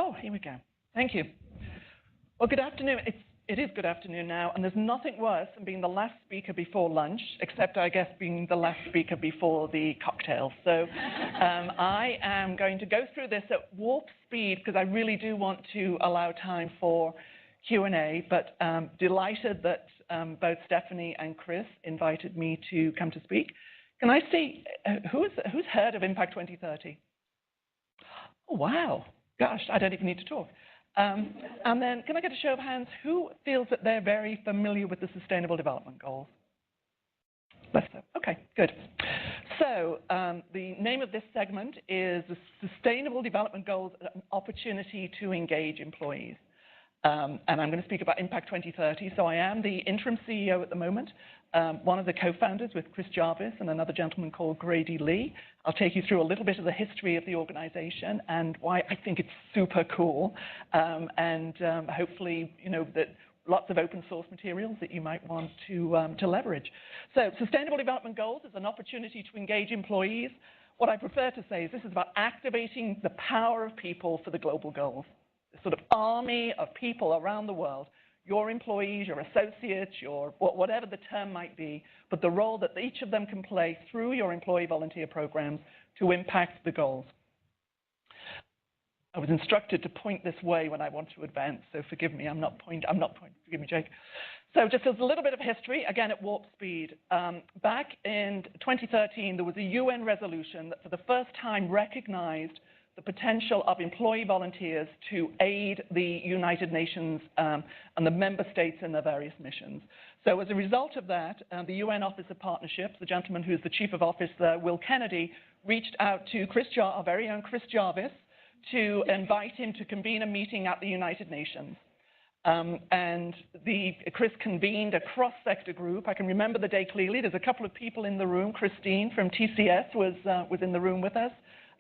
Oh, here we go. Thank you. Well, good afternoon. It is good afternoon now, and there's nothing worse than being the last speaker before lunch, except I guess being the last speaker before the cocktail. So I am going to go through this at warp speed because I really do want to allow time for Q&A, but delighted that both Stephanie and Chris invited me to come to speak. Can I see, who's heard of Impact 2030? Oh, wow. Gosh, I don't even need to talk. And then, can I get a show of hands? Who feels that they're very familiar with the Sustainable Development Goals? Okay, good. So the name of this segment is the Sustainable Development Goals, an opportunity to engage employees. And I'm going to speak about Impact 2030. So I am the interim CEO at the moment, one of the co-founders with Chris Jarvis and another gentleman called Grady Lee. I'll take you through a little bit of the history of the organization and why I think it's super cool, and hopefully, you know, that lots of open source materials that you might want to leverage. So Sustainable Development Goals is an opportunity to engage employees. What I prefer to say is this is about activating the power of people for the global goals. This sort of army of people around the world, your employees, your associates, your whatever the term might be, but the role that each of them can play through your employee volunteer programs to impact the goals. I was instructed to point this way when I want to advance, so forgive me, I'm not pointing, forgive me, Jake. So just as a little bit of history, again at warp speed, back in 2013, there was a UN resolution that for the first time recognized the potential of employee volunteers to aid the United Nations and the member states in their various missions. So as a result of that, the UN Office of Partnerships, the gentleman who's the Chief of Office there, Will Kennedy, reached out to our very own Chris Jarvis to invite him to convene a meeting at the United Nations. And Chris convened a cross-sector group. I can remember the day clearly. There's a couple of people in the room. Christine from TCS was in the room with us.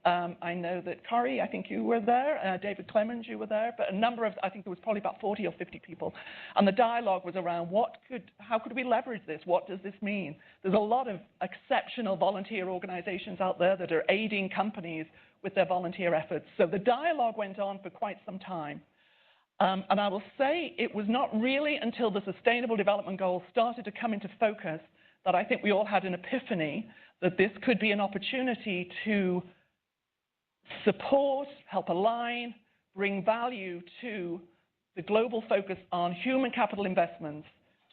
I know that Corey, I think you were there, David Clemens, you were there, but a number of, I think there was probably about 40 or 50 people. And the dialogue was around how could we leverage this? What does this mean? There's a lot of exceptional volunteer organizations out there that are aiding companies with their volunteer efforts. So the dialogue went on for quite some time. And I will say it was not really until the Sustainable Development Goals started to come into focus that I think we all had an epiphany that this could be an opportunity to support, help align, bring value to the global focus on human capital investments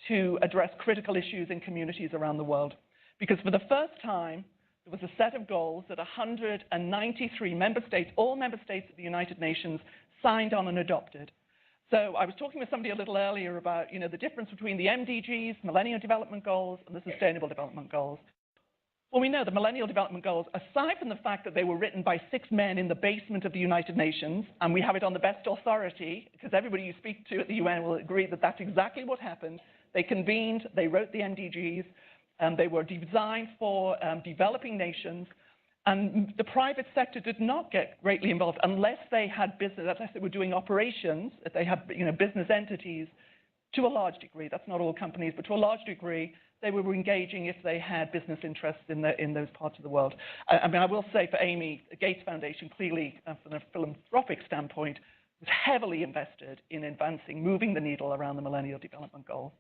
to address critical issues in communities around the world. Because for the first time, there was a set of goals that 193 member states, all member states of the United Nations, signed on and adopted. So I was talking with somebody a little earlier about, you know, the difference between the SDGs, Millennium Development Goals, and the Sustainable Development Goals. Well, we know the Millennial Development Goals, aside from the fact that they were written by 6 men in the basement of the United Nations, and we have it on the best authority, because everybody you speak to at the UN will agree that that's exactly what happened. They convened, they wrote the MDGs, and they were designed for developing nations, and the private sector did not get greatly involved unless they had business, unless they were doing operations, if they had, you know, business entities, to a large degree. That's not all companies, but to a large degree, they were engaging if they had business interests in those parts of the world. I mean, I will say for Amy, the Gates Foundation clearly, from a philanthropic standpoint, was heavily invested in advancing, moving the needle around the Millennial Development Goals.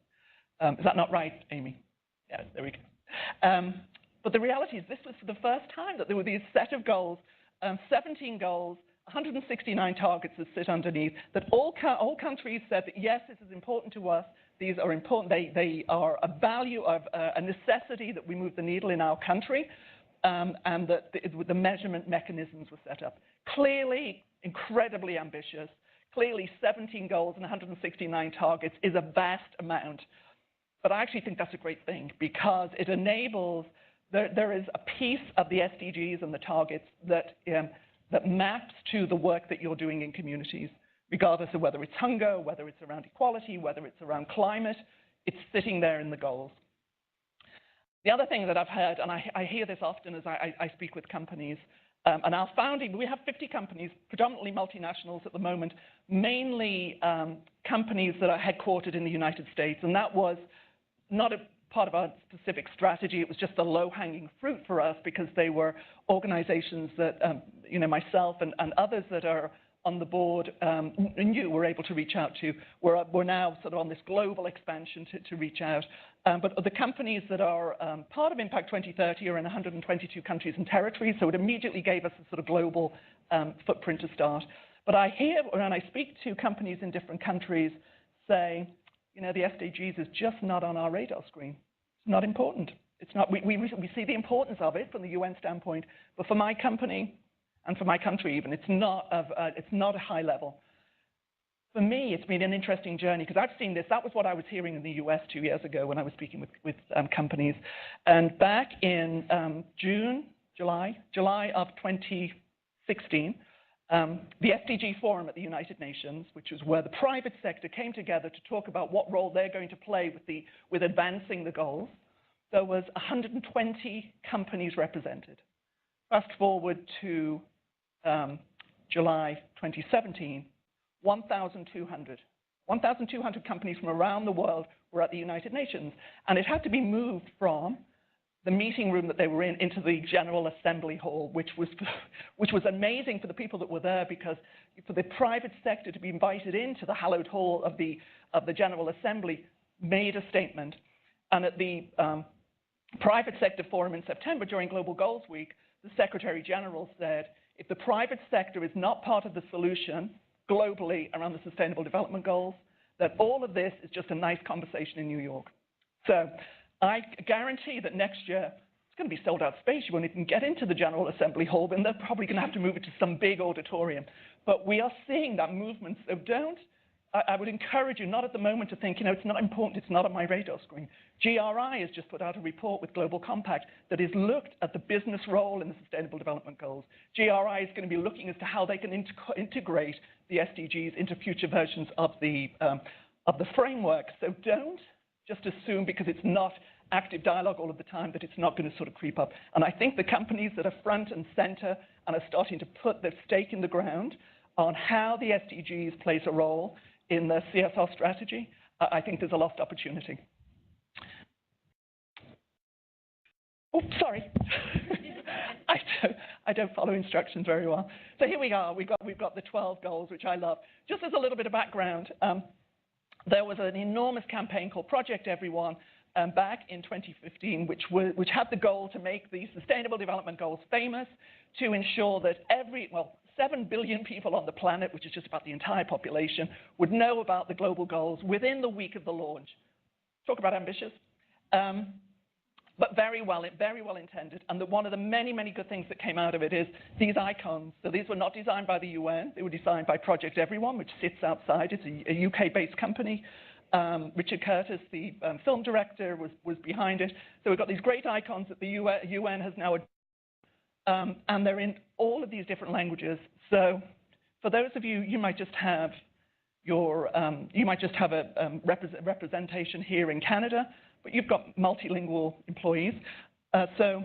Is that not right, Amy? Yeah, there we go. But the reality is this was for the first time that there were these set of goals, 17 goals, 169 targets that sit underneath, that all countries said that, yes, this is important to us. These are important. They are a value of a necessity that we move the needle in our country, and that the measurement mechanisms were set up. Clearly, incredibly ambitious. Clearly, 17 goals and 169 targets is a vast amount. But I actually think that's a great thing because it enables, there is a piece of the SDGs and the targets that maps to the work that you're doing in communities. Regardless of whether it's hunger, whether it's around equality, whether it's around climate, it's sitting there in the goals. The other thing that I've heard, and I hear this often as I speak with companies, and our founding, we have 50 companies, predominantly multinationals at the moment, mainly companies that are headquartered in the United States, and that was not a part of our specific strategy. It was just the low-hanging fruit for us because they were organizations that, you know, myself and others that are on the board and you were able to reach out to. We're now sort of on this global expansion to reach out. But the companies that are part of Impact 2030 are in 122 countries and territories, so it immediately gave us a sort of global footprint to start. But I hear, when I speak to companies in different countries, say, you know, the SDGs is just not on our radar screen. It's not important. It's not. We see the importance of it from the UN standpoint, but for my company and for my country even, it's not a high level. For me, it's been an interesting journey because I've seen this. That was what I was hearing in the US 2 years ago when I was speaking with companies. And back in July of 2016, the SDG Forum at the United Nations, which is where the private sector came together to talk about what role they're going to play with advancing the goals, there was 120 companies represented. Fast forward to July 2017, 1,200 companies from around the world were at the United Nations, and it had to be moved from the meeting room that they were in into the General Assembly Hall, which was amazing for the people that were there, because for the private sector to be invited into the hallowed hall of the General Assembly made a statement. And at the private sector forum in September during Global Goals Week, the Secretary General said, if the private sector is not part of the solution globally around the Sustainable Development Goals, that all of this is just a nice conversation in New York. So I guarantee that next year it's going to be sold out space. You won't even get into the General Assembly Hall, and they're probably going to have to move it to some big auditorium. But we are seeing that movement. So I would encourage you not at the moment to think, you know, it's not important, it's not on my radar screen. GRI has just put out a report with Global Compact that has looked at the business role in the Sustainable Development Goals. GRI is going to be looking as to how they can integrate the SDGs into future versions of the framework. So don't just assume because it's not active dialogue all of the time that it's not going to sort of creep up. And I think the companies that are front and center and are starting to put their stake in the ground on how the SDGs plays a role in the CSR strategy, I think there's a lost opportunity. Oh, sorry. I don't follow instructions very well. So here we are. We've got the 12 goals, which I love. Just as a little bit of background, there was an enormous campaign called Project Everyone back in 2015, which had the goal to make the Sustainable Development Goals famous, to ensure that 7 billion people on the planet, which is just about the entire population, would know about the global goals within the week of the launch. Talk about ambitious. But very well intended. And one of the many, many good things that came out of it is these icons. So these were not designed by the UN. They were designed by Project Everyone, which sits outside. It's a UK-based company. Richard Curtis, the film director, was behind it. So we've got these great icons that the UN has now and they're in all of these different languages. So for those of you, you might just have a representation here in Canada, but you've got multilingual employees. So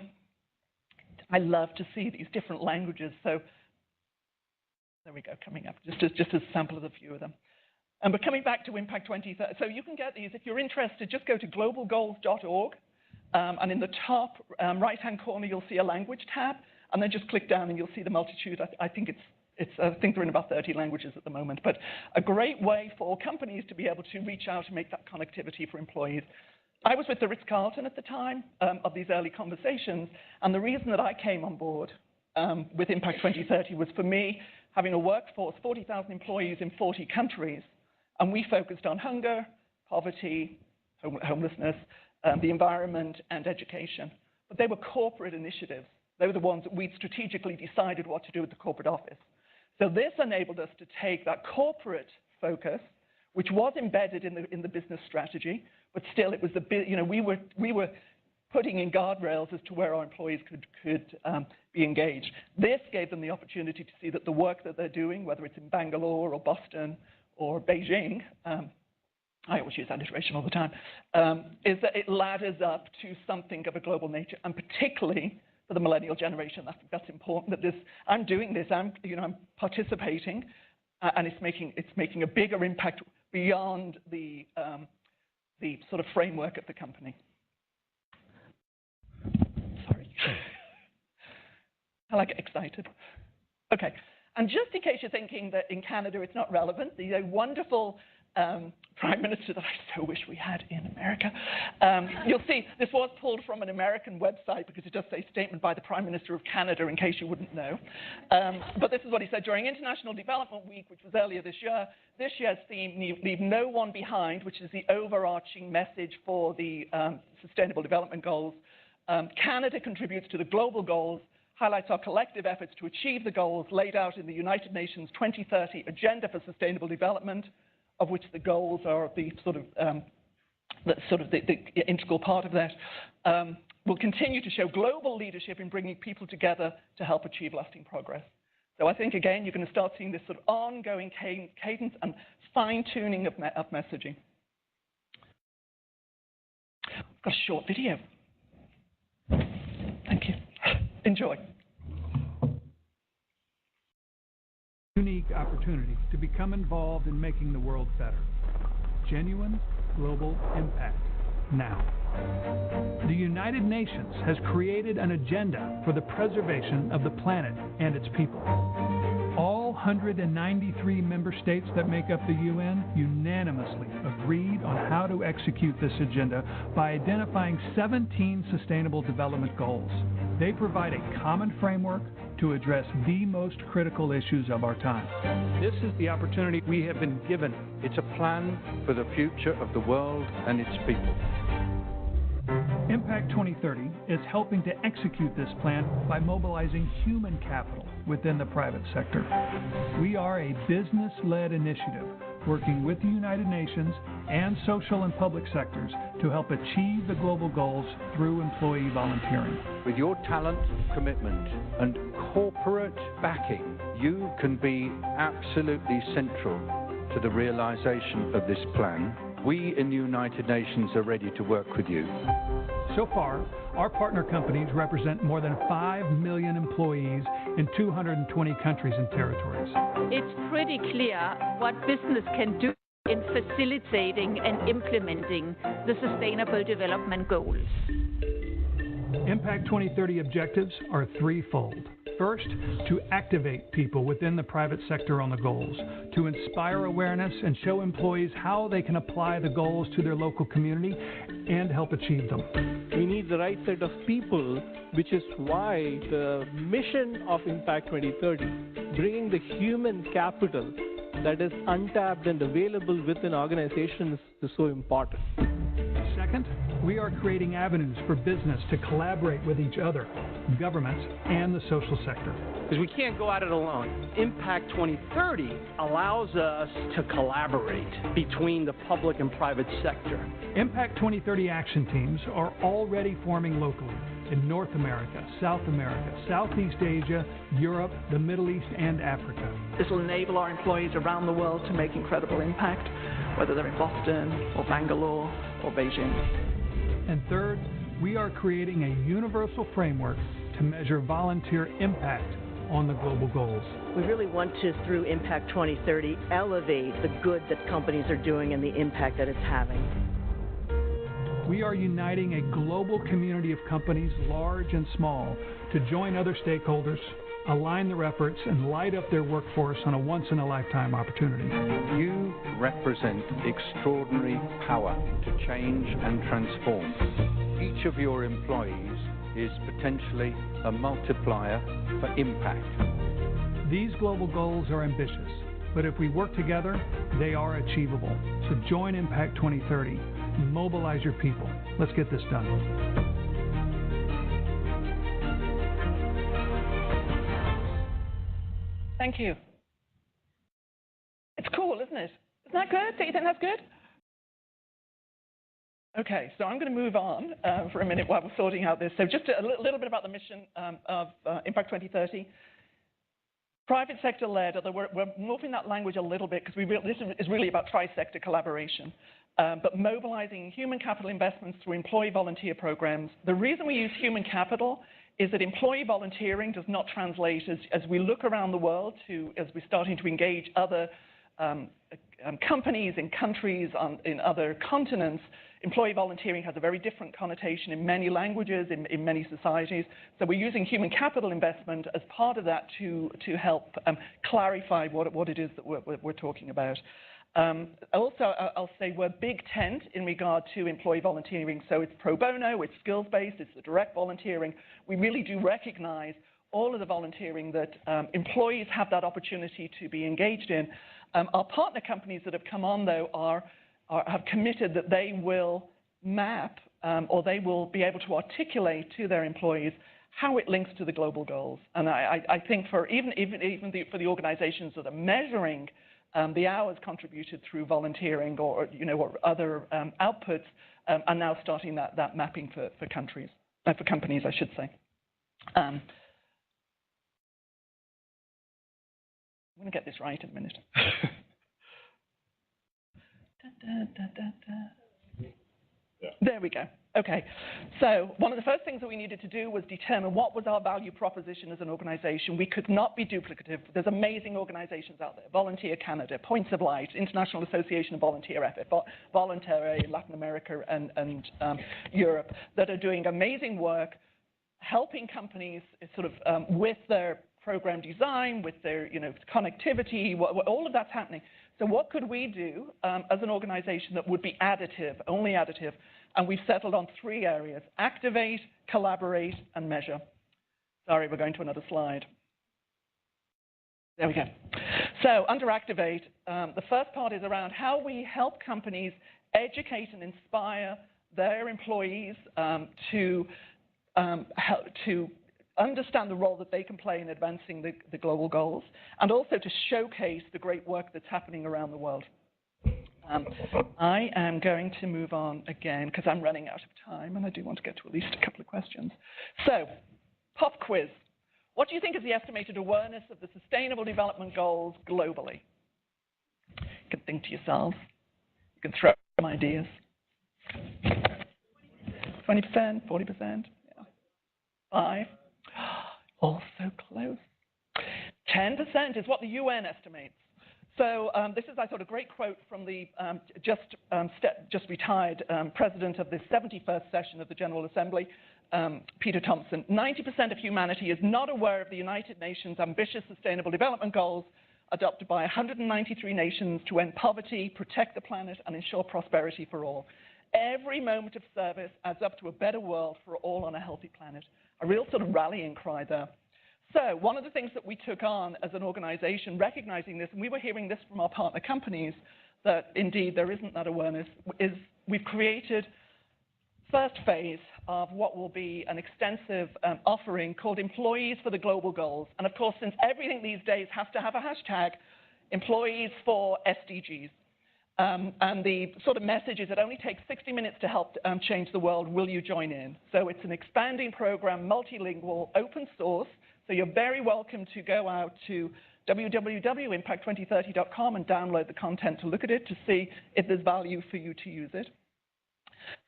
I love to see these different languages. So there we go, coming up, just a sample of a few of them. But coming back to Impact 2030, so you can get these. If you're interested, just go to globalgoals.org. And in the top right-hand corner, you'll see a language tab, and then just click down and you'll see the multitude. I think they're in about 30 languages at the moment, but a great way for companies to be able to reach out and make that connectivity for employees. I was with the Ritz-Carlton at the time of these early conversations, and the reason that I came on board with Impact 2030 was, for me, having a workforce, 40,000 employees in 40 countries, and we focused on hunger, poverty, homelessness, the environment, and education. But they were corporate initiatives. They were the ones that we'd strategically decided what to do with the corporate office. So this enabled us to take that corporate focus, which was embedded in the business strategy, but still it was we were putting in guardrails as to where our employees could be engaged. This gave them the opportunity to see that the work that they're doing, whether it's in Bangalore or Boston or Beijing, I always use that iteration all the time, is that it ladders up to something of a global nature, and particularly for the millennial generation. That's important. That I'm doing this. I'm participating, and it's making a bigger impact beyond the sort of framework of the company. Sorry, I get excited. Okay. And just in case you're thinking that in Canada it's not relevant, the wonderful Prime Minister that I so wish we had in America. You'll see this was pulled from an American website because it does say statement by the Prime Minister of Canada, in case you wouldn't know. But this is what he said during International Development Week, which was earlier this year. This year's theme, Leave No One Behind, which is the overarching message for the Sustainable Development Goals. Canada contributes to the global goals, highlights our collective efforts to achieve the goals laid out in the United Nations 2030 Agenda for Sustainable Development, of which the goals are the integral part of that. Will continue to show global leadership in bringing people together to help achieve lasting progress. So I think, again, you're going to start seeing this sort of ongoing cadence and fine-tuning of messaging. I've got a short video. Thank you. Enjoy. Unique opportunity to become involved in making the world better. Genuine global impact now. The United Nations has created an agenda for the preservation of the planet and its people. All 193 member states that make up the UN unanimously agreed on how to execute this agenda by identifying 17 Sustainable Development Goals. They provide a common framework to address the most critical issues of our time. This is the opportunity we have been given. It's a plan for the future of the world and its people. Impact 2030 is helping to execute this plan by mobilizing human capital within the private sector. We are a business-led initiative working with the United Nations and social and public sectors to help achieve the global goals through employee volunteering. With your talent, commitment, and corporate backing, you can be absolutely central to the realization of this plan. We in the United Nations are ready to work with you. So far, our partner companies represent more than 5 million employees in 220 countries and territories. It's pretty clear what business can do in facilitating and implementing the Sustainable Development Goals. Impact 2030 objectives are threefold. First, to activate people within the private sector on the goals, to inspire awareness and show employees how they can apply the goals to their local community and help achieve them. We need the right set of people, which is why the mission of Impact 2030, bringing the human capital that is untapped and available within organizations, is so important. Second, we are creating avenues for business to collaborate with each other, governments, and the social sector. Because we can't go at it alone. Impact 2030 allows us to collaborate between the public and private sector. Impact 2030 action teams are already forming locally in North America, South America, Southeast Asia, Europe, the Middle East, and Africa. This will enable our employees around the world to make incredible impact, whether they're in Boston or Bangalore or Beijing. And third, we are creating a universal framework to measure volunteer impact on the global goals. We really want to, through Impact 2030, elevate the good that companies are doing and the impact that it's having. We are uniting a global community of companies, large and small, to join other stakeholders, align their efforts, and light up their workforce on a once-in-a-lifetime opportunity. You represent extraordinary power to change and transform. Each of your employees is potentially a multiplier for impact. These global goals are ambitious, but if we work together, they are achievable. So join Impact 2030. Mobilize your people. Let's get this done. Thank you. It's cool, isn't it? Isn't that good? Don't you think that's good? Okay, so I'm going to move on for a minute while we're sorting out this. So just a little bit about the mission of Impact 2030. Private sector led, although we're moving that language a little bit because this is really about tri-sector collaboration. But mobilizing human capital investments through employee volunteer programs. The reason we use human capital is that employee volunteering does not translate as we look around the world as we're starting to engage other companies, in countries, in other continents, employee volunteering has a very different connotation in many languages, in many societies. So we're using human capital investment as part of that to help clarify what it is that we're talking about. Also, I'll say we're big tent in regard to employee volunteering. So it's pro bono, it's skills-based, it's the direct volunteering. We really do recognize all of the volunteering that employees have that opportunity to be engaged in. Our partner companies that have come on, though, have committed that they will map or they will be able to articulate to their employees how it links to the global goals. And I think for for the organizations that are measuring the hours contributed through volunteering or other outputs are now starting that mapping for companies, I should say. I'm going to get this right in a minute. There we go. Okay. So one of the first things that we needed to do was determine what was our value proposition as an organization. We could not be duplicative. There's amazing organizations out there. Volunteer Canada, Points of Light, International Association of Volunteer Effort, Voluntary in Latin America and Europe that are doing amazing work, helping companies sort of with their program design, with their connectivity, all of that's happening. So what could we do as an organization that would be additive, only additive? And we've settled on 3 areas: activate, collaborate, and measure. Sorry, we're going to another slide. There we go. So under activate, the first part is around how we help companies educate and inspire their employees to understand the role that they can play in advancing the global goals, and also to showcase the great work that's happening around the world. I am going to move on again because I'm running out of time and I do want to get to at least a couple of questions. So, pop quiz. What do you think is the estimated awareness of the Sustainable Development Goals globally? You can think to yourselves. You can throw some ideas. 20%, 40%, yeah. 5%. Also close. 10% is what the UN estimates. So this is, I thought, a great quote from the just retired president of the 71st session of the General Assembly, Peter Thompson. 90% of humanity is not aware of the United Nations' ambitious Sustainable Development Goals adopted by 193 nations to end poverty, protect the planet, and ensure prosperity for all. Every moment of service adds up to a better world for all on a healthy planet. A real sort of rallying cry there. So one of the things that we took on as an organization, recognizing this, and we were hearing this from our partner companies, that indeed there isn't that awareness, is we've created first phase of what will be an extensive offering called Employees for the Global Goals. And of course, since everything these days has to have a hashtag, Employees for SDGs. And the sort of message is it only takes 60 minutes to help change the world. Will you join in? So it's an expanding program, multilingual, open source. So you're very welcome to go out to www.impact2030.com and download the content to look at it to see if there's value for you to use it.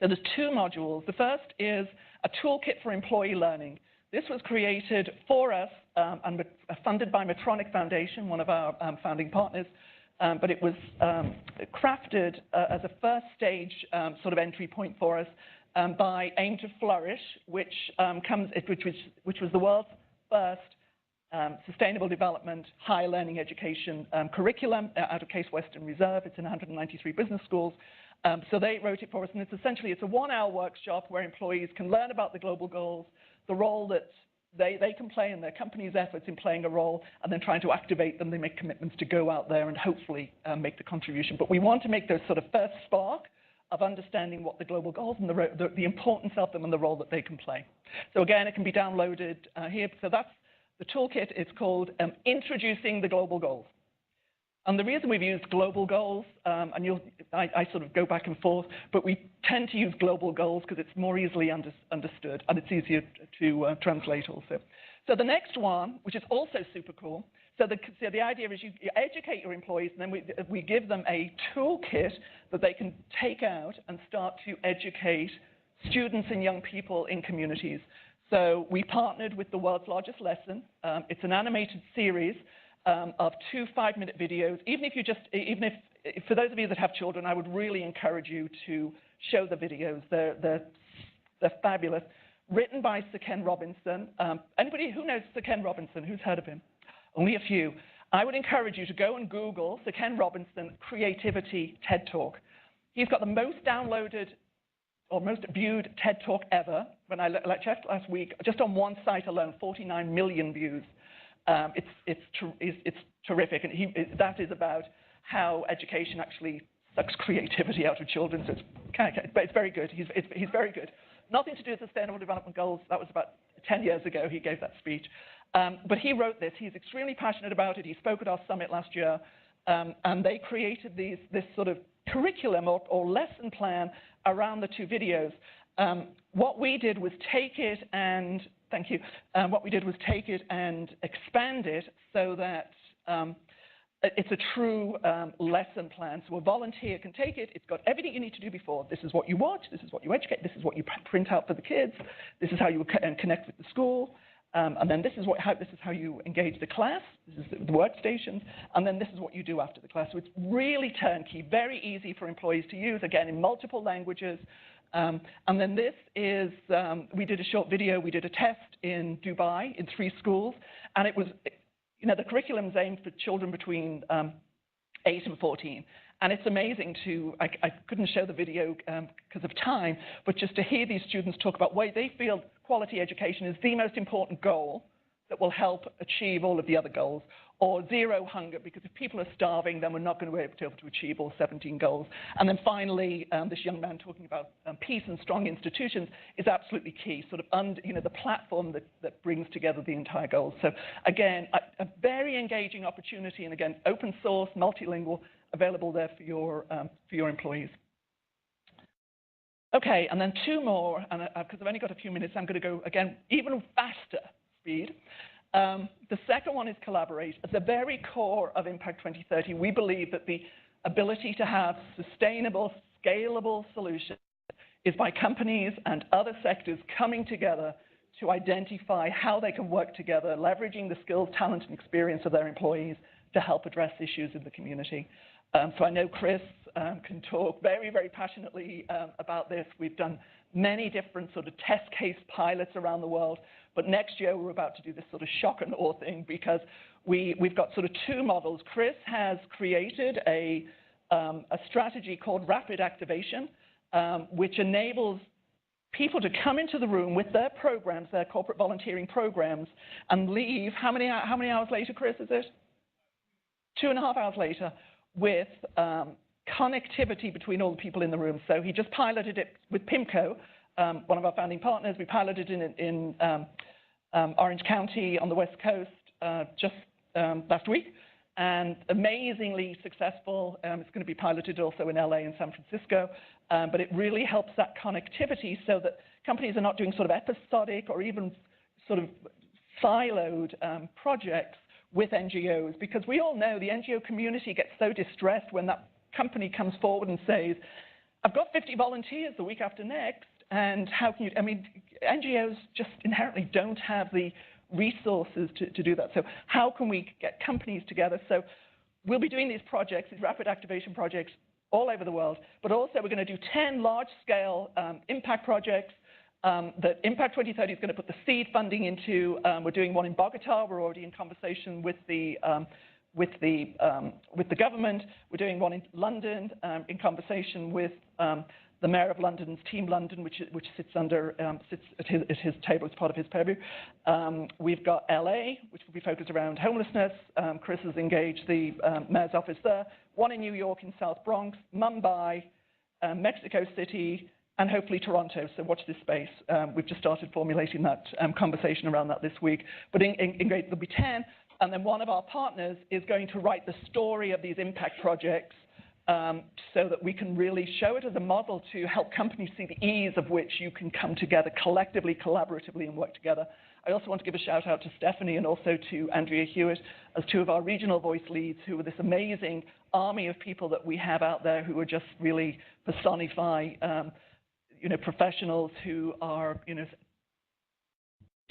So there's 2 modules. The first is a toolkit for employee learning. This was created for us and funded by Medtronic Foundation, one of our founding partners. But it was crafted as a first stage sort of entry point for us by Aim to Flourish, which was the world's first sustainable development higher learning education curriculum out of Case Western Reserve. It's in 193 business schools. So they wrote it for us, and it's essentially a 1-hour workshop where employees can learn about the global goals, the role that they can play in their company's efforts in playing a role, and then trying to activate them. They make commitments to go out there and hopefully make the contribution. But we want to make those sort of first spark of understanding what the global goals and the importance of them and the role that they can play. So again, it can be downloaded here. So that's the toolkit. It's called Introducing the Global Goals. And the reason we've used global goals, and I sort of go back and forth, but we tend to use global goals because it's more easily understood and it's easier to translate also. So the next one, which is also super cool, so the idea is you educate your employees, and then we give them a toolkit that they can take out and start to educate students and young people in communities. So we partnered with the world's largest lesson. It's an animated series. of 2 5-minute videos. Even if for those of you that have children, I would really encourage you to show the videos. They're fabulous. Written by Sir Ken Robinson. Anybody who knows Sir Ken Robinson? Who's heard of him? Only a few. I would encourage you to go and Google Sir Ken Robinson Creativity TED Talk. He's got the most downloaded or most viewed TED Talk ever. When I checked last week, just on one site alone, 49 million views. It's terrific, and that is about how education actually sucks creativity out of children. So but it's very good. He's very good. Nothing to do with Sustainable Development Goals. That was about 10 years ago. He gave that speech, but he wrote this. He's extremely passionate about it. He spoke at our summit last year, and they created this sort of curriculum or lesson plan around the 2 videos. What we did was take it and what we did was take it and expand it so that it's a true lesson plan. So a volunteer can take it. It's got everything you need to do before. This is what you watch. This is what you educate. This is what you print out for the kids. This is how you connect with the school. And then this is how you engage the class. This is the workstations. And then this is what you do after the class. So it's really turnkey, very easy for employees to use, again, in multiple languages. And then this is, we did a short video. We did a test in Dubai in 3 schools. And it was, the curriculum's aimed for children between 8 and 14. And it's amazing I couldn't show the video because of time, but just to hear these students talk about why they feel quality education is the most important goal that will help achieve all of the other goals, or zero hunger, because if people are starving, then we're not going to be able to achieve all 17 goals. And then finally, this young man talking about peace and strong institutions is absolutely key, sort of the platform that brings together the entire goals. So again, a very engaging opportunity, and again, open source, multilingual, available there for your employees. Okay, and then 2 more, and because I've only got a few minutes, I'm going to go, again, even faster speed. The second one is collaborate. At the very core of Impact 2030, we believe that the ability to have sustainable, scalable solutions is by companies and other sectors coming together to identify how they can work together, leveraging the skills, talent, and experience of their employees to help address issues in the community. So I know Chris can talk very, very passionately about this. We've done many different sort of test case pilots around the world, but next year we're about to do this sort of shock and awe thing, because we've got sort of 2 models. Chris has created a strategy called rapid activation, which enables people to come into the room with their programs, their corporate volunteering programs, and leave. How many hours later, Chris, is it? 2.5 hours later, with connectivity between all the people in the room. So he just piloted it with PIMCO, one of our founding partners. We piloted it in Orange County on the West Coast just last week, and amazingly successful. It's going to be piloted also in LA and San Francisco, but it really helps that connectivity so that companies are not doing sort of episodic or even sort of siloed projects with NGOs, because we all know the NGO community gets so distressed when that company comes forward and says, I've got 50 volunteers the week after next, and how can you, NGOs just inherently don't have the resources to do that. So how can we get companies together? So we'll be doing these projects, these rapid activation projects all over the world, but also we're going to do 10 large-scale impact projects that Impact 2030 is going to put the seed funding into. We're doing one in Bogota. We're already in conversation with the government. We're doing one in London, in conversation with the Mayor of London's Team London, which sits at his table as part of his purview. We've got LA, which will be focused around homelessness. Chris has engaged the Mayor's office there. One in New York in South Bronx, Mumbai, Mexico City, and hopefully Toronto. So watch this space. We've just started formulating that conversation around that this week. But there'll be 10. And then one of our partners is going to write the story of these impact projects so that we can really show it as a model to help companies see the ease of which you can come together collectively, collaboratively, and work together. I also want to give a shout out to Stephanie and also to Andrea Hewitt as 2 of our regional voice leads, who are this amazing army of people that we have out there who are just really personify professionals who are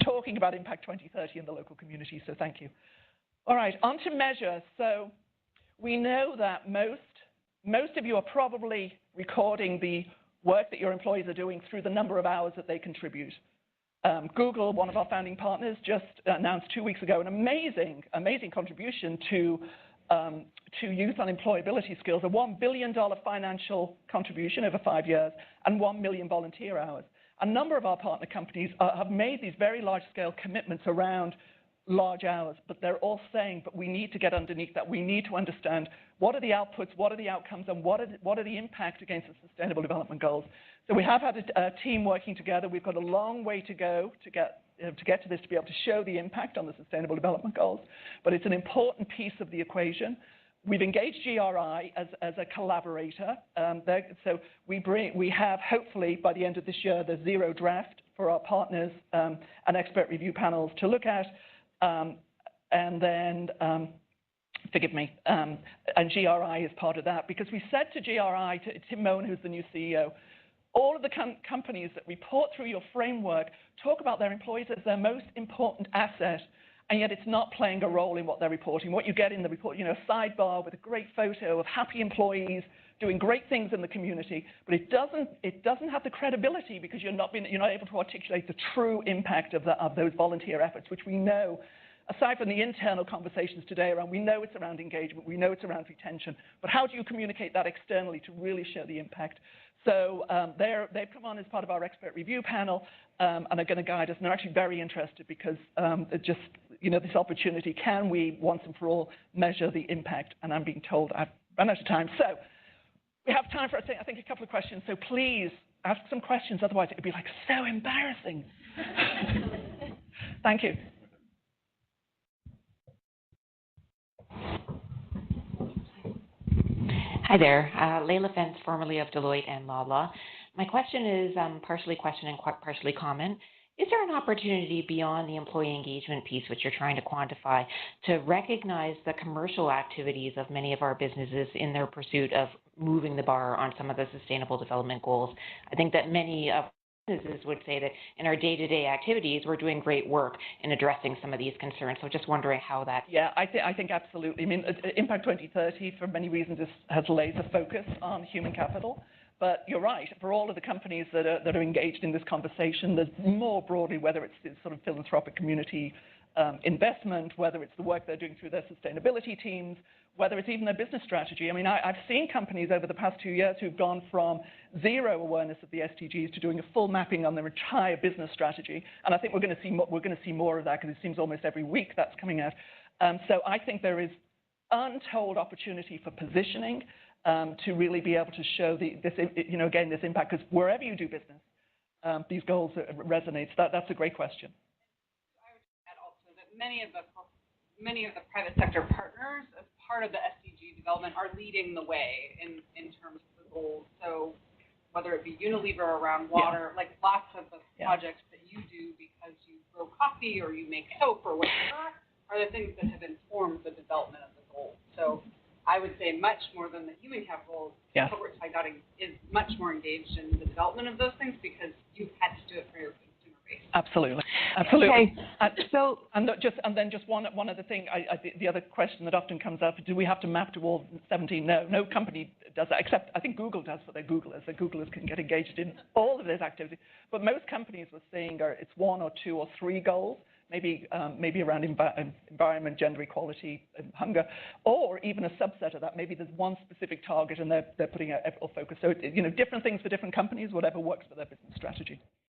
talking about Impact 2030 in the local community. So thank you. All right, on to measure. So we know that most of you are probably recording the work that your employees are doing through the number of hours that they contribute. Google, one of our founding partners, just announced 2 weeks ago an amazing contribution to youth unemployability skills, a $1 billion financial contribution over 5 years and 1 million volunteer hours. A number of our partner companies have made these very large-scale commitments around large hours, but they're all saying, but we need to get underneath that. We need to understand what are the outputs, what are the outcomes, and what are the impact against the Sustainable Development Goals. So we have had a team working together. We've got a long way to go to get to this, to be able to show the impact on the Sustainable Development Goals, but it's an important piece of the equation. We've engaged GRI as a collaborator. So we have, hopefully, by the end of this year, the zero draft for our partners and expert review panels to look at. And then, forgive me, and GRI is part of that, because we said to GRI, to Tim Moen, who's the new CEO, all of the companies that report through your framework talk about their employees as their most important asset, and yet it's not playing a role in what they're reporting. What you get in the report, a sidebar with a great photo of happy employees doing great things in the community, but it doesn't have the credibility because you're not able to articulate the true impact of those volunteer efforts, which we know, aside from the internal conversations today around, we know it's around engagement, we know it's around retention, but how do you communicate that externally to really show the impact? So they've come on as part of our expert review panel and are going to guide us, and they're actually very interested because this opportunity, can we once and for all measure the impact? And I'm being told I've run out of time. So we have time for, I think, a couple of questions. So please ask some questions, otherwise it would be like so embarrassing. Thank you. Hi there, Layla Fentz, formerly of Deloitte and Loblaw. My question is partially question and partially comment. Is there an opportunity beyond the employee engagement piece, which you're trying to quantify, to recognize the commercial activities of many of our businesses in their pursuit of moving the bar on some of the Sustainable Development Goals? I think that many of businesses would say that in our day-to-day activities, we're doing great work in addressing some of these concerns. So just wondering how that... Yeah, I think absolutely. I mean, Impact 2030, for many reasons, has laser focus on human capital. But you're right, for all of the companies that are engaged in this conversation, there's more broadly, whether it's this sort of philanthropic community investment, whether it's the work they're doing through their sustainability teams, whether it's even their business strategy. I mean, I've seen companies over the past 2 years who've gone from zero awareness of the SDGs to doing a full mapping on their entire business strategy. And I think we're going to see more of that, because it seems almost every week that's coming out. So I think there is untold opportunity for positioning to really be able to show this impact, because wherever you do business, these goals resonate. That's a great question. I would add also that many of the private sector partners, as part of the SDG development, are leading the way in terms of the goals. So whether it be Unilever around water, like lots of the projects that you do because you grow coffee or you make soap or whatever, are the things that have informed the development of the goals. So I would say much more than the human capital, corporate psychotic is much more engaged in the development of those things because you've had to do it for your consumer base. Absolutely. Absolutely. Okay. And then just one other thing, the other question that often comes up, do we have to map to all 17? No company does that, except I think Google does for their Googlers. The Googlers can get engaged in all of those activities. But most companies we're seeing it's 1 or 2 or 3 goals, maybe around environment, gender equality, and hunger, or even a subset of that. Maybe there's one specific target and they're putting out all focus. So different things for different companies, whatever works for their business strategy.